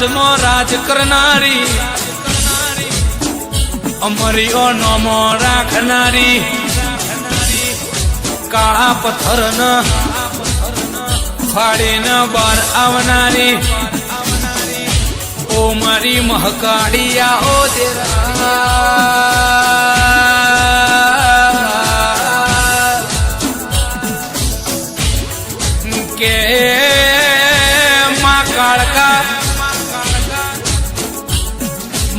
राज करनारी अमरी ओ नमो राखनारी काळा पत्थर न फाड़ी न बार आवनारी ओ मारी महकाड़िया ओ तेरा के माँ काड़का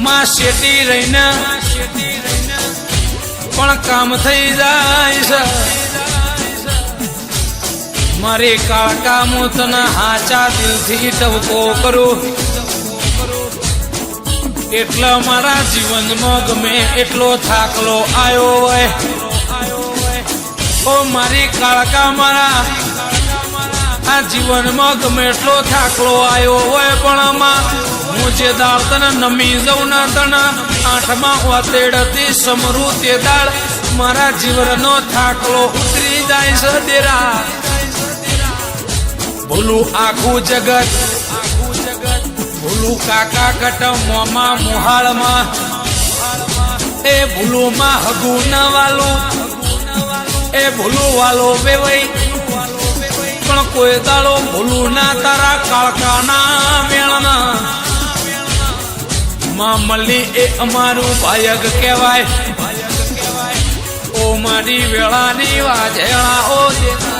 माँ शेटी रहीने पण काम थई जाय छे मारे काळका मु तने हाचा दिलथी टवको करूं एटला मारा जीवन में गमे एटलो थाकलो आयो होय ओ मारी काळका मारा आ जीवन में गमे एटलो थाकलो आयो होय पण मां मुझे दाल तने नमी जाऊं ना तने आठमा वातेड़ती समरू ते दाल मारा जीवननो थाकलो उतरी जाय छे डेरा भूलू आखू जगत भूलू काका कट मोमा मुहाल में ए भूलू मा हगू न वालो ए भूलू वालो बेवई पण कोई दाड़ो भूलू ना तारा काळका ना मेळना मां मल्ली ए अमारू भायग कहवाय ओ मारी वेळानी वाजेळा ओ देना